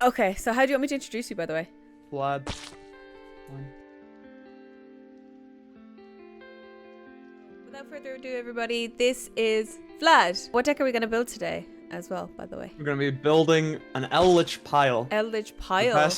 Okay, so how do you want me to introduce you, by the way? Vlad. Without further ado, everybody, this is Vlad. What deck are we going to build today as well, by the way? We're gonna be building an Eldlich pile. Eldlich pile.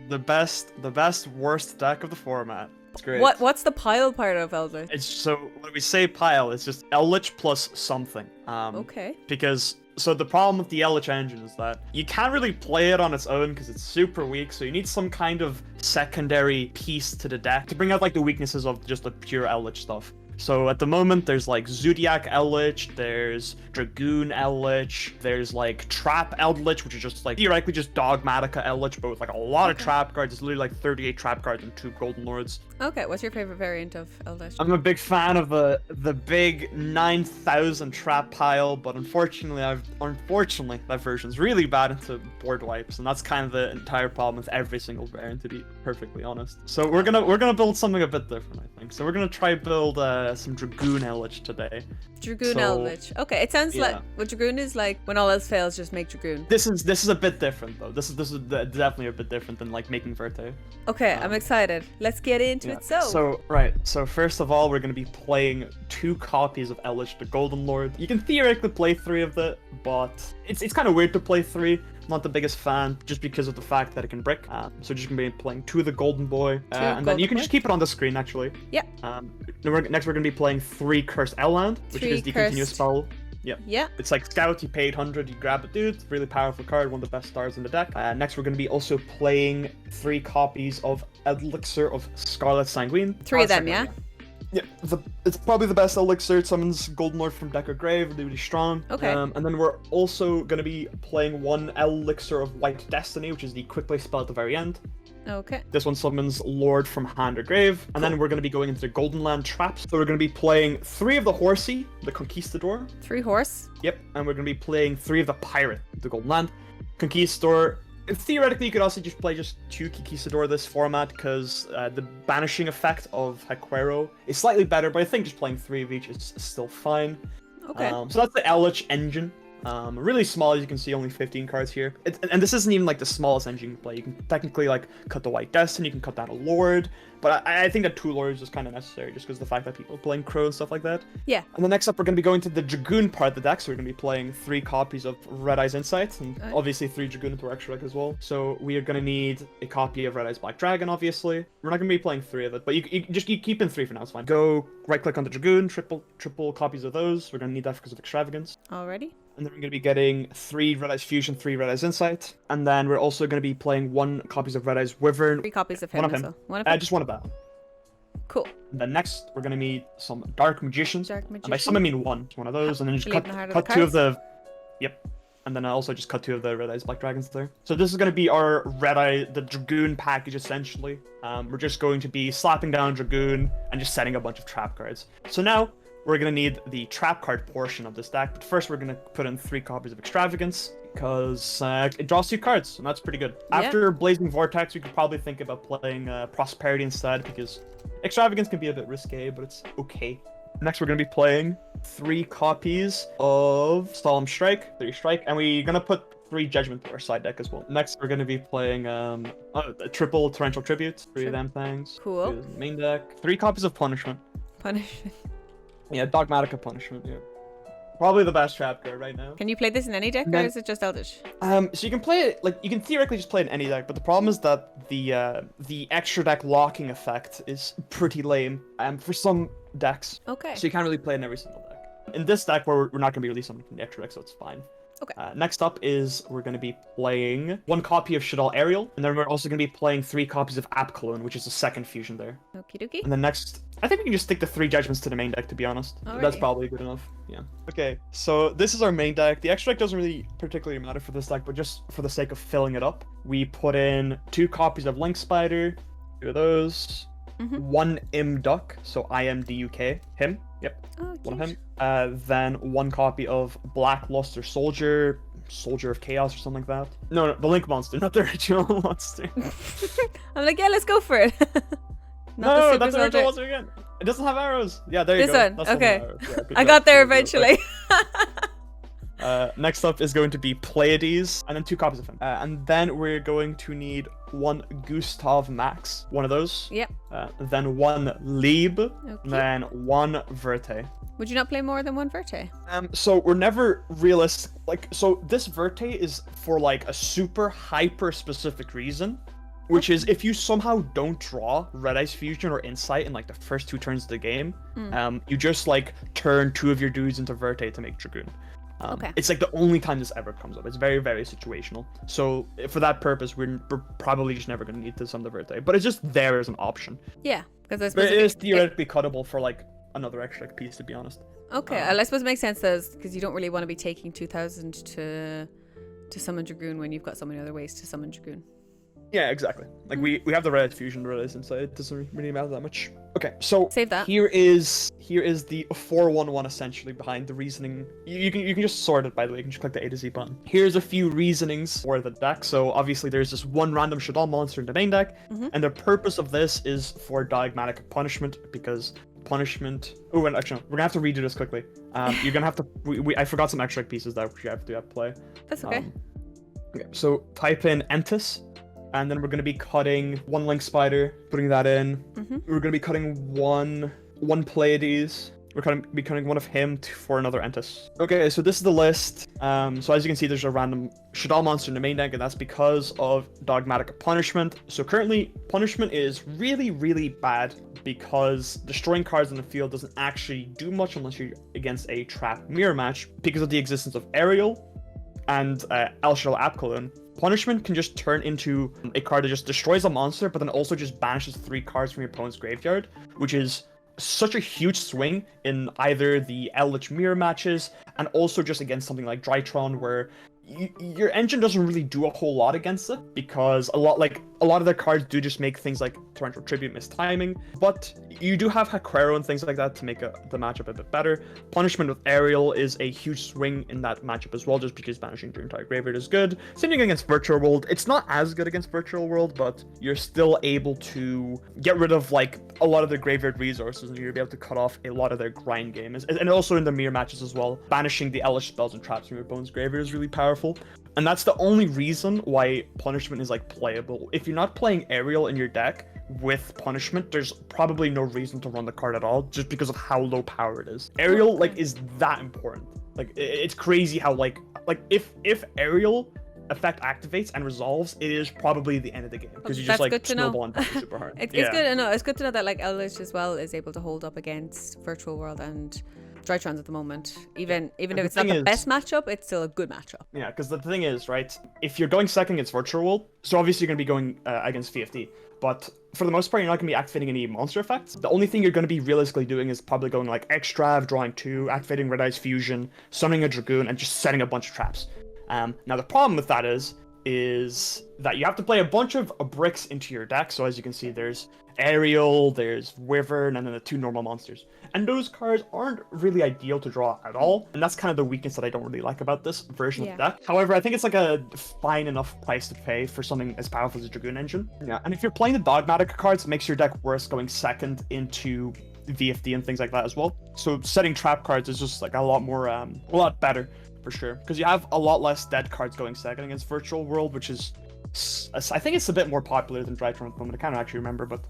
The best, worst deck of the format. It's great. What's the pile part of Eldlich? It's so when we say pile, it's just Eldlich plus something. Okay. Because so the problem with the Eldlich engine is that you can't really play it on its own because it's super weak. So you need some kind of secondary piece to the deck to bring out like the weaknesses of just the pure Eldlich stuff. So at the moment, there's like Zodiac Eldlich, there's Dragoon Eldlich, there's like Trap Eldlich, which is just like theoretically just Dogmatica Eldlich, but with like a lot of trap cards. It's literally like 38 trap cards and 2 Golden Lords. Okay, what's your favorite variant of Eldlich? I'm a big fan of the big 9,000 trap pile, but unfortunately that version's really bad into board wipes, and that's kind of the entire problem with every single variant, to be perfectly honest. So we're gonna build something a bit different, I think. So we're gonna try build some Dragoon Eldlich today. Dragoon Eldlich. Okay, it sounds like what Dragoon is like when all else fails, just make Dragoon. This is a bit different though. This is definitely a bit different than like making Verte. Okay, I'm excited. Let's get into it. So first of all, we're going to be playing 2 copies of Eldlich the Golden Lord. You can theoretically play 3 of it, but it's kind of weird to play 3. I'm not the biggest fan, just because of the fact that it can brick. So just going to be playing 2 of the Golden Boy, and then you can just keep it on the screen actually. Yeah. Next we're going to be playing 3 Cursed Elland, which is the continuous spell. Yeah. Yeah. It's like Scout, you pay 800, you grab a dude. Really powerful card, one of the best stars in the deck. Next, we're going to be also playing 3 copies of Elixir of Scarlet Sanguine. 3 of them, yeah? Yeah, it's probably the best Elixir. It summons Golden Lord from deck or grave, really strong. Okay. And then we're also going to be playing 1 Elixir of White Destiny, which is the quick play spell at the very end. Okay. This one summons Lord from hand or grave. And then we're going to be going into the Golden Land traps. So we're going to be playing 3 of the Horsey, the Conquistador. 3 horse? Yep. And we're going to be playing 3 of the Pirate, the Golden Land. Conquistador. Theoretically, you could also just play 2 Conquistador this format because the banishing effect of Hequero is slightly better, but I think just playing 3 of each is still fine. Okay. So that's the Eldlich engine. Really small, as you can see, only 15 cards here. And this isn't even like the smallest engine you can play. You can technically like cut the White Destiny, you can cut down a Lord, but I think that 2 Lords is kind of necessary just because of the fact that people are playing Crow and stuff like that. Yeah. And then next up, we're going to be going to the Dragoon part of the deck, so we're going to be playing 3 copies of Red Eye's Insight, and obviously 3 Dragoon into our extra deck as well. So we are going to need a copy of Red Eye's Black Dragon, obviously. We're not going to be playing 3 of it, but you keep in 3 for now, it's fine. Go right-click on the Dragoon, triple copies of those. We're going to need that because of Extravagance. Alrighty. And then we're going to be getting 3 Red Eye's Fusion, 3 Red Eye's Insight. And then we're also going to be playing 1 copies of Red Eye's Wyvern. 3 copies of him. One of him. Just 1 of that. Cool. And then next, we're going to need some Dark Magicians. And by some, I mean 1 of those. And then just cut 2 of the... Yep. And then I also just cut 2 of the Red Eye's Black Dragons there. So this is going to be our Red Eye, the Dragoon package, essentially. We're just going to be slapping down Dragoon and just setting a bunch of trap cards. So now... we're going to need the trap card portion of this deck, but first we're going to put in 3 copies of Extravagance, because it draws 2 cards, and that's pretty good. Yeah. After Blazing Vortex, we could probably think about playing Prosperity instead, because Extravagance can be a bit risque, but it's okay. Next, we're going to be playing 3 copies of Solemn Strike, 3 Strike, and we're going to put 3 Judgment to our side deck as well. Next, we're going to be playing a triple Torrential Tribute, 3 of them things. Cool. Main deck, 3 copies of Punishment. Punishment. Yeah, Dogmatica Punishment, yeah. Probably the best trap card right now. Can you play this in any deck, or is it just Eldlich? So you can play it, like, you can theoretically just play it in any deck, but the problem is that the extra deck locking effect is pretty lame for some decks. Okay. So you can't really play it in every single deck. In this deck, we're not going to be releasing something from the extra deck, so it's fine. Okay. Next up is we're going to be playing 1 copy of Shadal Ariel, and then we're also going to be playing 3 copies of App Cologne, which is the second fusion there. Okie dokie. And then next, I think we can just stick the 3 Judgments to the main deck, to be honest. Alrighty. That's probably good enough. Yeah. Okay, so this is our main deck. The extra deck doesn't really particularly matter for this deck, but just for the sake of filling it up, we put in 2 copies of Link Spider, 2 of those, 1 Imduk, so IMDUK, him. Yep. Oh, 1 of him. Then 1 copy of Black Luster Soldier of Chaos or something like that. No, the Link monster, not the original monster. I'm like, yeah, let's go for it. No, that's the original monster again. It doesn't have arrows. Yeah, there you go. This one, That's okay. Yeah, I got there eventually. Next up is going to be Pleiades, and then 2 copies of him. And then we're going to need 1 Gustav Max, one of those. Yep. Then 1 Lieb, Okay. then 1 Verte. Would you not play more than 1 Verte? So we're never realistic. Like, so this Verte is for like a super hyper specific reason, which is if you somehow don't draw Red Eyes Fusion or Insight in like the first 2 turns of the game, you just like turn 2 of your dudes into Verte to make Dragoon. Okay. It's like the only time this ever comes up. It's very, very situational. So for that purpose, we're probably just never going to need to summon the Verte. But it's just there as an option. Yeah, because I But suppose it is theoretically cuttable for like another extra piece, to be honest. Okay, I suppose it makes sense because you don't really want to be taking 2,000 to summon Dragoon when you've got so many other ways to summon Dragoon. Yeah, exactly. Like we have the Red Eyes Fusion, Red Eyes Insight. It doesn't really matter that much. Okay, so Save that. Here is the 411 essentially behind the reasoning. You can just sort it, by the way. You can just click the A to Z button. Here's a few reasonings for the deck. So obviously there's this 1 random Shadal monster in the main deck, and the purpose of this is for Diagmatic Punishment, because punishment. Oh, and actually, we're gonna have to redo this quickly. You're gonna have to. I forgot some extra pieces that we have to play. That's okay. Okay, so type in Entis, and then we're gonna be cutting 1 Link Spider, putting that in. We're gonna be cutting one Pleiades. We're gonna be cutting 1 of him for another Entis. Okay, so this is the list. So as you can see, there's a random Shadal monster in the main deck, and that's because of Dogmatic Punishment. So currently, Punishment is really, really bad because destroying cards on the field doesn't actually do much unless you're against a trap mirror match because of the existence of Aerial and El Shadal Apkalun. Punishment can just turn into a card that just destroys a monster, but then also just banishes 3 cards from your opponent's graveyard, which is such a huge swing in either the Eldlich mirror matches and also just against something like Drytron, where your engine doesn't really do a whole lot against it because a lot of their cards do just make things like Torrential Tribute miss timing, but you do have Haquero and things like that to make the matchup a bit better. Punishment with Aerial is a huge swing in that matchup as well, just because banishing your entire graveyard is good. Same thing against Virtual World. It's not as good against Virtual World, but you're still able to get rid of like a lot of their graveyard resources, and you'll be able to cut off a lot of their grind game. And also in the mirror matches as well, banishing the Eldlich spells and traps from your opponent's graveyard is really powerful. And that's the only reason why Punishment is like playable. If you're not playing Aerial in your deck with Punishment, there's probably no reason to run the card at all, just because of how low power it is. Aerial like is that important. Like it's crazy how like if Aerial effect activates and resolves, it is probably the end of the game because you just like snowball and super hard. It's good to know. It's good to know that like Eldlich as well is able to hold up against Virtual World and Drytrons at the moment. Even if it's not the best matchup, it's still a good matchup. Yeah, because the thing is, right, if you're going second against Virtual World, so obviously you're going to be going against VFD, but for the most part, you're not going to be activating any monster effects. The only thing you're going to be realistically doing is probably going like Extrav, drawing 2, activating Red Eyes Fusion, summoning a Dragoon, and just setting a bunch of traps. Now the problem with that is that you have to play a bunch of bricks into your deck. So as you can see, there's Aerial, there's Wyvern, and then the 2 normal monsters. And those cards aren't really ideal to draw at all. And that's kind of the weakness that I don't really like about this version of the deck. However, I think it's like a fine enough price to pay for something as powerful as a Dragoon engine. Yeah, and if you're playing the Dogmatic cards, it makes your deck worse going second into VFD and things like that as well. So setting trap cards is just like a lot better for sure. Because you have a lot less dead cards going second against Virtual World, which is, I think it's a bit more popular than Drytron at the moment. I can't actually remember, but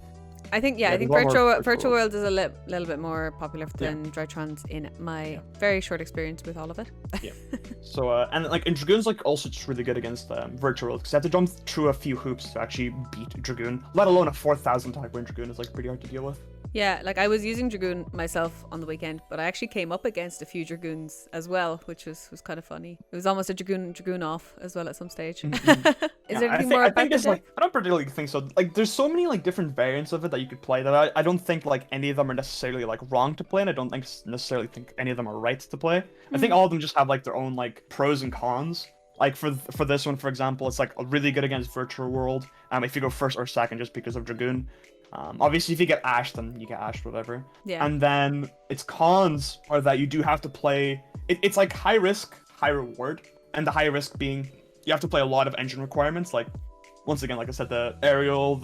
I think Virtual World is a little bit more popular than Drytrons in my very short experience with all of it. Yeah. So and like in Dragoon's like also just really good against Virtual World because you have to jump through a few hoops to actually beat Dragoon. Let alone a 4,000 type win Dragoon is like pretty hard to deal with. Yeah, like I was using Dragoon myself on the weekend, but I actually came up against a few Dragoons as well, which was kind of funny. It was almost a Dragoon off as well at some stage. Is there anything more about the deck? I don't particularly think so. Like, there's so many like different variants of it that you could play that I don't think like any of them are necessarily like wrong to play, and I don't necessarily think any of them are right to play. I think all of them just have like their own like pros and cons. Like for this one, for example, it's like really good against Virtual World. If you go first or second, just because of Dragoon. Obviously, if you get Ashed, then you get Ashed, whatever. Yeah. And then its cons are that you do have to play. It's like high risk, high reward, and the high risk being you have to play a lot of engine requirements. Like, once again, like I said, the Aerial,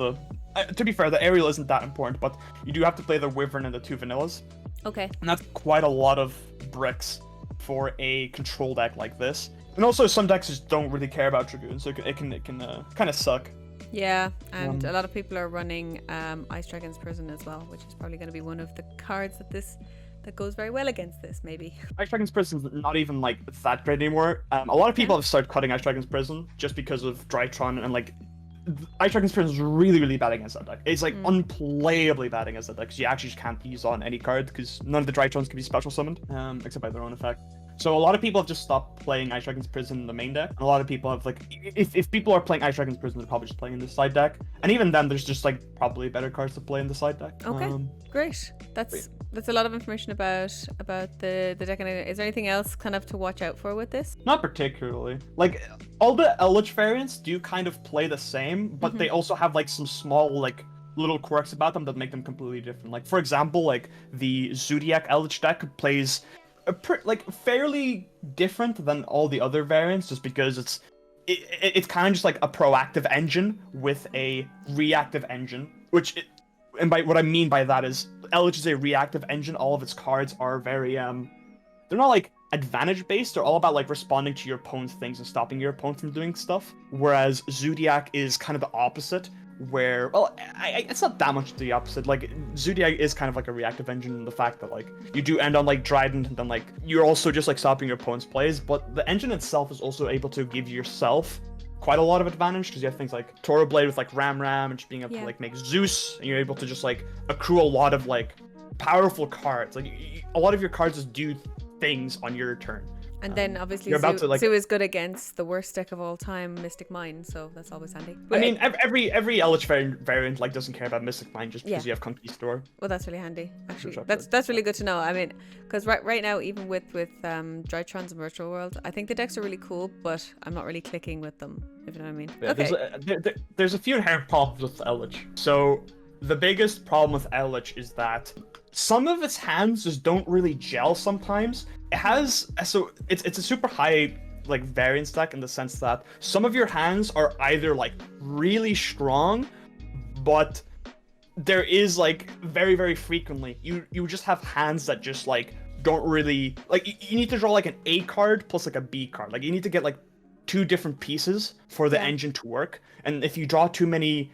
to be fair, the Aerial isn't that important, but you do have to play the Wyvern and the 2 vanillas. Okay. And that's quite a lot of bricks for a control deck like this. And also, some decks just don't really care about Dragoon, so it can kind of suck. Yeah, and a lot of people are running Ice Dragon's Prison as well, which is probably going to be one of the cards that goes very well against this, maybe. Ice Dragon's Prison is not even like that great anymore. A lot of people have started cutting Ice Dragon's Prison just because of Drytron, and like Ice Dragon's Prison is really, really bad against that deck. It's like unplayably bad against that deck because you actually just can't use on any card because none of the Drytrons can be special summoned, except by their own effect. So a lot of people have just stopped playing Ice Dragon's Prison in the main deck. And a lot of people have like, if people are playing Ice Dragon's Prison, they're probably just playing in the side deck. And even then, there's just like probably better cards to play in the side deck. Okay, great. That's a lot of information about the deck. And is there anything else kind of to watch out for with this? Not particularly. Like all the Eldlich variants do kind of play the same, but they also have like some small like little quirks about them that make them completely different. Like for example, like the Zodiac Eldlich deck plays fairly different than all the other variants, just because it's kind of just like a proactive engine with a reactive engine, and by what I mean by that is Eldlich is a reactive engine. All of its cards are very they're not like advantage based. They're all about like responding to your opponent's things and stopping your opponent from doing stuff, whereas Zodiac is kind of the opposite, where, well, it's not that much the opposite. Like Zodiac is kind of like a reactive engine in the fact that like you do end on like Trident, and then like you're also just like stopping your opponent's plays, but the engine itself is also able to give yourself quite a lot of advantage because you have things like Toro Blade with like Ram and just being able to like make Zeus, and you're able to just like accrue a lot of like powerful cards. Like a lot of your cards just do things on your turn. And then obviously Zoo is good against the worst deck of all time, Mystic Mine, so that's always handy. I mean, every Eldlich variant like doesn't care about Mystic Mine just because you have Conquistador. Well, that's really handy. Actually, that's really good to know. I mean, because right now, even with Drytrons and Virtual World, I think the decks are really cool, but I'm not really clicking with them. If you know what I mean. Yeah, okay. There's a few inherent problems with Eldlich. So the biggest problem with Eldlich is that some of its hands just don't really gel sometimes. It's a super high like variance deck in the sense that some of your hands are either like really strong, but there is like very, very frequently you just have hands that just like don't really like, you need to draw like an A card plus like a B card. Like you need to get like two different pieces for the engine to work, and if you draw too many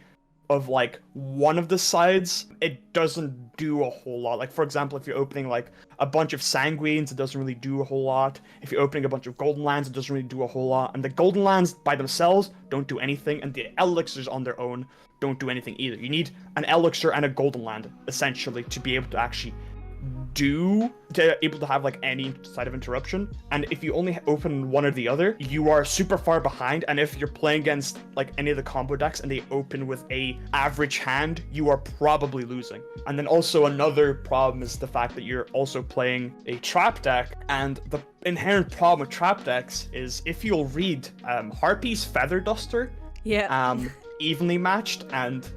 of like one of the sides, it doesn't do a whole lot. Like for example, if you're opening like a bunch of Sanguines, it doesn't really do a whole lot. If you're opening a bunch of Golden Lands, it doesn't really do a whole lot. And the Golden Lands by themselves don't do anything, and the Elixirs on their own don't do anything either. You need an Elixir and a Golden Land essentially to be able to actually able to have like any side of interruption. And if you only open one or the other, you are super far behind. And if you're playing against like any of the combo decks and they open with a average hand, you are probably losing. And then also another problem is the fact that you're also playing a trap deck, and the inherent problem with trap decks is, if you'll read Harpy's Feather Duster, Evenly Matched, and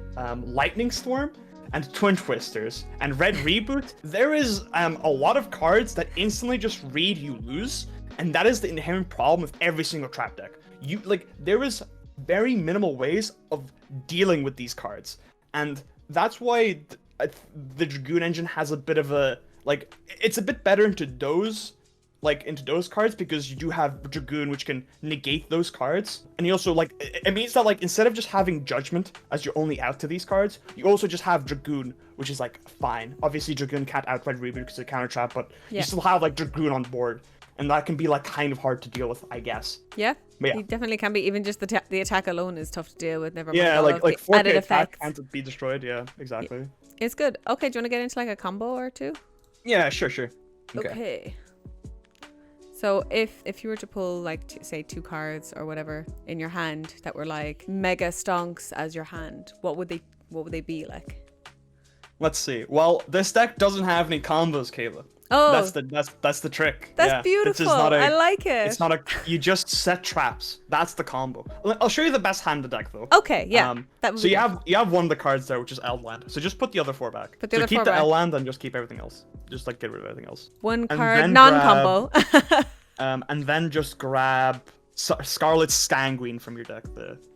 Lightning Storm, and Twin Twisters, and Red Reboot, there is a lot of cards that instantly just read you lose, and that is the inherent problem with every single trap deck. There is very minimal ways of dealing with these cards, and that's why the Dragoon engine has a bit of a, like, it's a bit better into those cards, because you do have Dragoon, which can negate those cards. And you also, like, it means that, like, instead of just having Judgment as your only out to these cards, you also just have Dragoon, which is, like, fine. Obviously, Dragoon can't outright Reboot because it's a counter trap, but you still have, like, Dragoon on board. And that can be, like, kind of hard to deal with, I guess. Yeah, it definitely can be. Even just the attack alone is tough to deal with, never mind. Yeah, all like of the 4K added attack effects. can't be destroyed, yeah, exactly. It's good. Okay, do you want to get into, like, a combo or two? Yeah, sure. Okay. So if you were to pull like say two cards or whatever in your hand that were like mega stonks as your hand, what would they be like? Let's see. Well, this deck doesn't have any combos, Kayla. Oh, that's the trick. That's beautiful. I like it. It's not you just set traps. That's the combo. I'll show you the best hand of the deck though. Okay, yeah. So you have one of the cards there, which is Eldland. So just put the other four back. Keep the Eldland and just keep everything else. Just like get rid of everything else. One card non-combo. And then just grab Scarlet's Sanguine from your deck.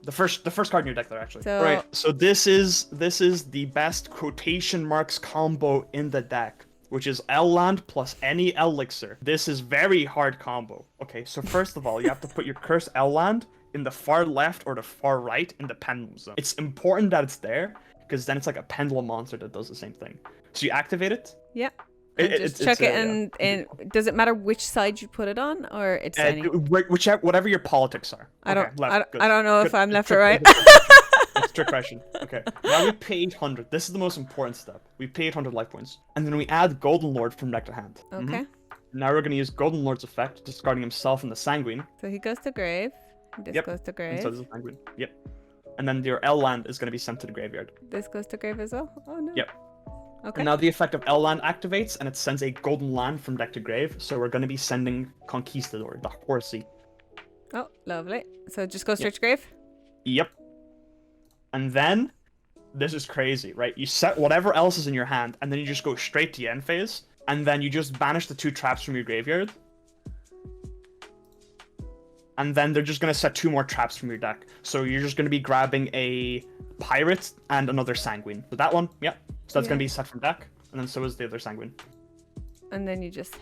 The first card in your deck there, actually. So this is the best quotation marks combo in the deck, which is L land plus any elixir. This is very hard combo. Okay, so first of all, you have to put your cursed L land in the far left or the far right in the pendulum zone. It's important that it's there, because then it's like a pendulum monster that does the same thing. So you activate it. Yeah. And just chuck it and does it matter which side you put it on, or it's any? Whatever your politics are. I don't know if I'm left or right. That's a trick question. Okay. Now we pay 800. This is the most important step. We pay 800 life points. And then we add Golden Lord from deck to hand. Okay. Now we're going to use Golden Lord's effect, discarding himself and the Sanguine. So he goes to grave. This goes to grave. And so does the Sanguine. Yep. And then your L land is going to be sent to the graveyard. This goes to grave as well? Oh, no. Yep. Okay. And now the effect of L land activates, and it sends a golden land from deck to grave. So we're going to be sending Conquistador, the horsey. Oh, lovely. So just go straight to grave? Yep. And then, this is crazy, right? You set whatever else is in your hand, and then you just go straight to the end phase, and then you just banish the 2 traps from your graveyard. And then they're just going to set 2 more traps from your deck. So you're just going to be grabbing a Pirate and another Sanguine. So that one, yeah. So that's going to be set from deck, and then so is the other Sanguine. And then you just...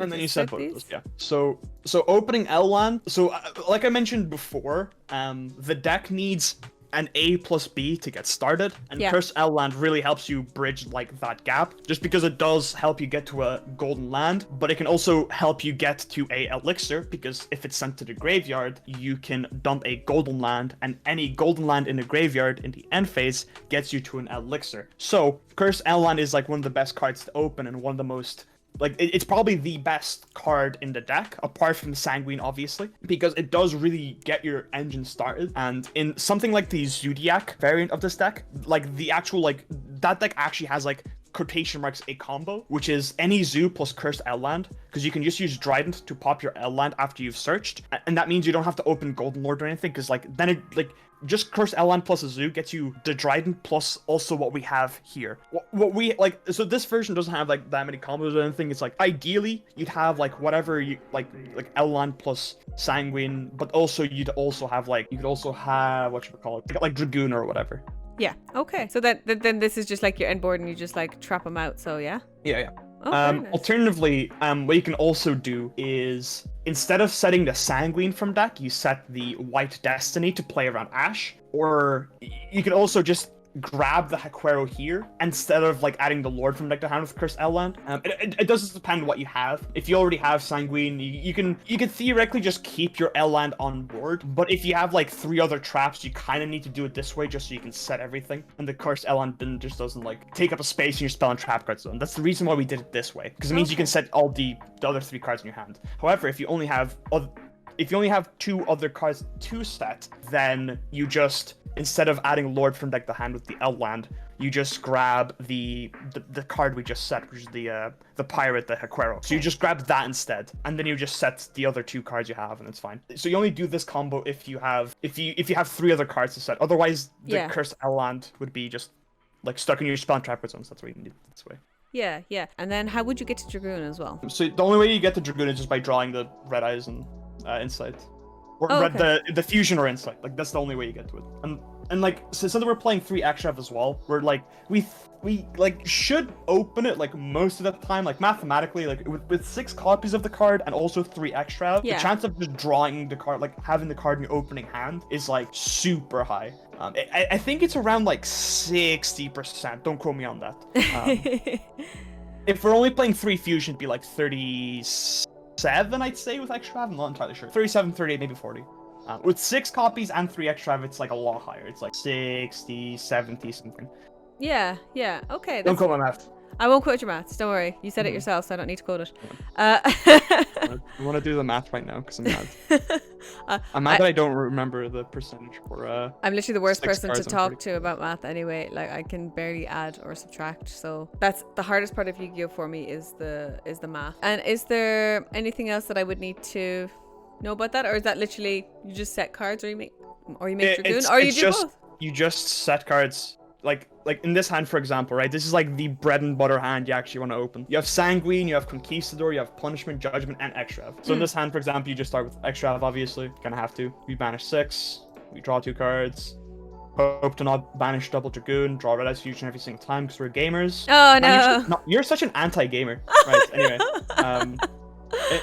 And then you set both of those, yeah. So opening L land. So like I mentioned before, the deck needs an A plus B to get started, and Curse L land really helps you bridge like that gap, just because it does help you get to a golden land, but it can also help you get to a elixir, because if it's sent to the graveyard, you can dump a golden land, and any golden land in the graveyard in the end phase gets you to an elixir. So Curse L land is like one of the best cards to open, and one of the most, like, it's probably the best card in the deck, apart from Sanguine, obviously, because it does really get your engine started. And in something like the Zodiac variant of this deck, like, the actual, like, that deck actually has, like, quotation marks a combo, which is any zoo plus cursed L land, because you can just use Trident to pop your L land after you've searched, and that means you don't have to open Golden Lord or anything, because, like, then it, like, just cursed L land plus a zoo gets you the Trident plus also what we have here. What we, like, so this version doesn't have, like, that many combos or anything. It's, like, ideally, you'd have, like, whatever you, like L land plus Sanguine, but also you'd also have, like, you could also have, whatchamacallit, like, Dragoon or whatever. Yeah, okay. So then this is just, like, your end board, and you just, like, trap them out, so yeah? Yeah. Oh, nice. Alternatively, what you can also do is, instead of setting the Sanguine from deck, you set the White Destiny to play around Ash, or you can also just grab the Haquero here instead of like adding the Lord from deck to hand with Cursed L land. It does depend on what you have. If you already have Sanguine, you can theoretically just keep your L land on board, but if you have like 3 other traps, you kind of need to do it this way just so you can set everything, and the Cursed L land bin just doesn't like take up a space in your spell and trap card zone. That's the reason why we did it this way, because it means you can set all the other 3 cards in your hand. However, if you only have 2 other cards to set, then you just, instead of adding Lord from deck to hand with the L land, you just grab the card we just set, which is the Pirate, the Haquero. So you just grab that instead, and then you just set the other 2 cards you have, and it's fine. So you only do this combo if you have 3 other cards to set. Otherwise, the Cursed L land would be just like stuck in your spell and trap card zones. That's why you need it this way. Yeah. And then how would you get to Dragoon as well? So the only way you get to Dragoon is just by drawing the Red Eyes and Insight, or the Fusion or Insight. Like, that's the only way you get to it. And like, since we're playing 3 Extrav as well, we're like, we like should open it like most of the time, like mathematically, like with 6 copies of the card and also 3 Extrav, the chance of just drawing the card, like having the card in your opening hand, is like super high. I think it's around like 60%. Don't quote me on that. If we're only playing 3 Fusion, it'd be like 37, I'd say, with Extrav. I'm not entirely sure. 37, 38, maybe 40. With 6 copies and 3 Extrav, it's like a lot higher. It's like 60, 70 something. Yeah. Okay. Don't quote my math. I won't quote your maths. Don't worry. You said it yourself, so I don't need to quote it. I want to do the math right now because I'm mad. I'm mad that I don't remember the percentage for. I'm literally the worst person to talk to about math anyway. Like, I can barely add or subtract. So that's the hardest part of Yu-Gi-Oh for me, is the math. And is there anything else that I would need to know about that, or is that literally you just set cards, or you make Dragoon, or you do both? You just set cards. Like in this hand, for example, right? This is like the bread and butter hand you actually want to open. You have Sanguine, you have Conquistador, you have Punishment, Judgment, and Extrav. So in this hand, for example, you just start with Extrav, obviously. Gonna have to. We banish 6, we draw 2 cards, Hope to not banish double Dragoon, draw Red Eyes Fusion every single time because we're gamers. Oh no. Man, you're such an anti-gamer. Right, anyway.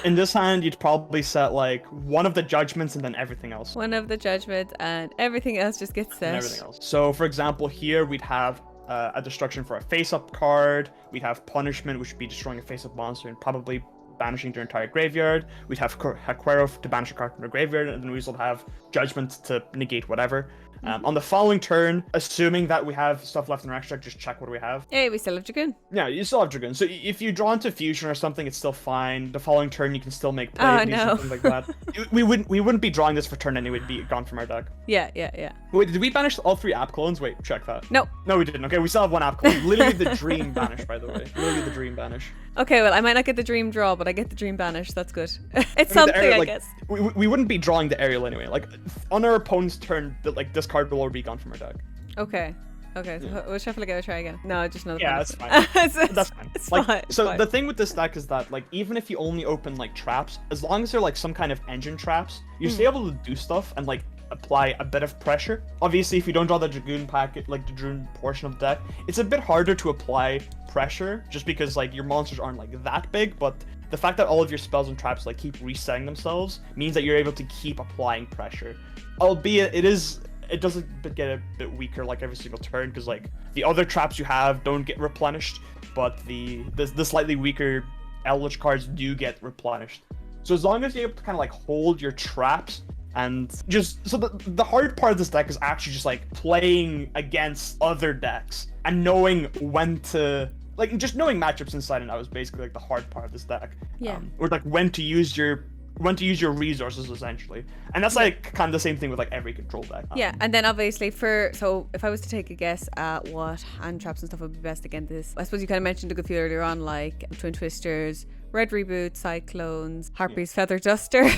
In this hand, you'd probably set like one of the judgments and then everything else. One of the judgments and everything else just gets set. And everything else. So for example, here we'd have a destruction for a face-up card. We'd have punishment, which would be destroying a face-up monster and probably banishing their entire graveyard. We'd have Haquero to banish a card from their graveyard, and then we also have Judgment to negate whatever. On the following turn, assuming that we have stuff left in our extract, just check what we have. Hey, we still have Dragoon. Yeah, you still have Dragoon. So if you draw into Fusion or something, it's still fine. The following turn, you can still make play, something like that. we wouldn't be drawing this for turn anyway. It'd be gone from our deck. Yeah. Wait, did we banish all 3 app clones? Wait, check that. No, we didn't. Okay, we still have 1 app clone. Literally the Dream banish, by the way. Literally the Dream banish. Okay, well, I might not get the Dream draw, but I get the Dream banish. That's good. It's something, I guess. We wouldn't be drawing the aerial anyway. Like, on our opponent's turn, this card will already be gone from our deck. Okay, so we'll shuffle again, try again. No, just another that's fine. That's fine. It's fine. So the thing with this deck is that, like, even if you only open, like, traps, as long as they're, like, some kind of engine traps, you're still able to do stuff and, like, apply a bit of pressure. Obviously, if you don't draw the Dragoon packet, like, the Dragoon portion of the deck, it's a bit harder to apply pressure, just because, like, your monsters aren't, like, that big, but the fact that all of your spells and traps, like, keep resetting themselves means that you're able to keep applying pressure. Albeit, it does get a bit weaker, like, every single turn, because, like, the other traps you have don't get replenished, but the slightly weaker Eldlich cards do get replenished. So as long as you're able to kind of, like, hold your traps, and just, so the hard part of this deck is actually just, like, playing against other decks, and knowing when to, like, just knowing matchups inside and out is basically, like, the hard part of this deck. Yeah. Or, like, when to use your resources, essentially. And that's like kind of the same thing with, like, every control deck. Yeah, and then obviously so if I was to take a guess at what hand traps and stuff would be best against this, I suppose you kind of mentioned a good few earlier on, like Twin Twisters, Red Reboot, Cyclones, Harpy's Feather Duster.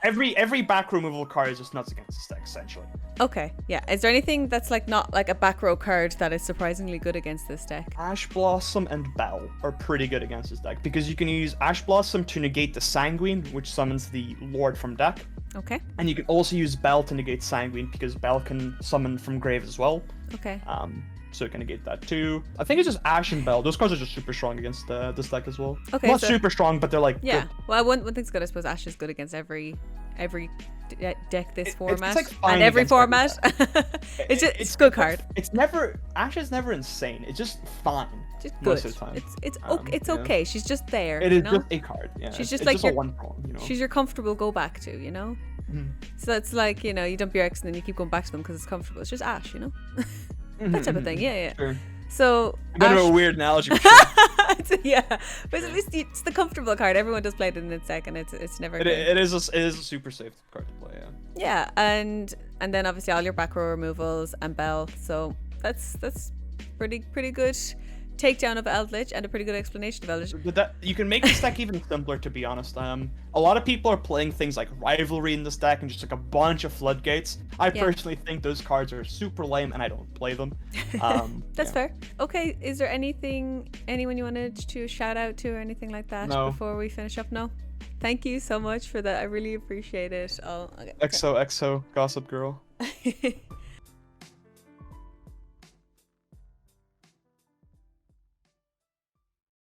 every back removal card is just nuts against this deck, essentially. Okay, yeah. Is there anything that's, like, not like a back row card that is surprisingly good against this deck? Ash Blossom and Bell are pretty good against this deck, because you can use Ash Blossom to negate the Sanguine, which summons the Lord from deck. Okay. And you can also use Bell to negate Sanguine, because Bell can summon from grave as well. Okay. So it can negate that too. I think it's just Ash and Bell. Those cards are just super strong against this deck as well. Okay. Not super strong, but they're, like, good. Well, one thing's good, I suppose. Ash is good against every deck this format, it's, like, and every format. It's a good card. Ash is never insane. It's just fine. Just good. Most of the time. It's okay. She's just there. It is just a card. Yeah. She's just it's like just a one column, you know. She's your comfortable go back to, you know. So it's like, you know, you dump your ex and then you keep going back to them because it's comfortable. It's just Ash, you know. That type of thing. Yeah. Sure. So a bit of a weird analogy. For sure. Yeah, but at least it's the comfortable card. Everyone does play it in its deck, and it's never. It is a super safe card to play. Yeah. Yeah, and then obviously all your back row removals and Bell. So that's pretty good takedown of Eldlich and a pretty good explanation of Eldlich. You can make this deck even simpler, to be honest. A lot of people are playing things like Rivalry in this deck and just, like, a bunch of Floodgates. I personally think those cards are super lame and I don't play them. That's fair. Okay, is there anyone you wanted to shout out to or anything like that before we finish up? No? Thank you so much for that. I really appreciate it. XOXO Gossip Girl.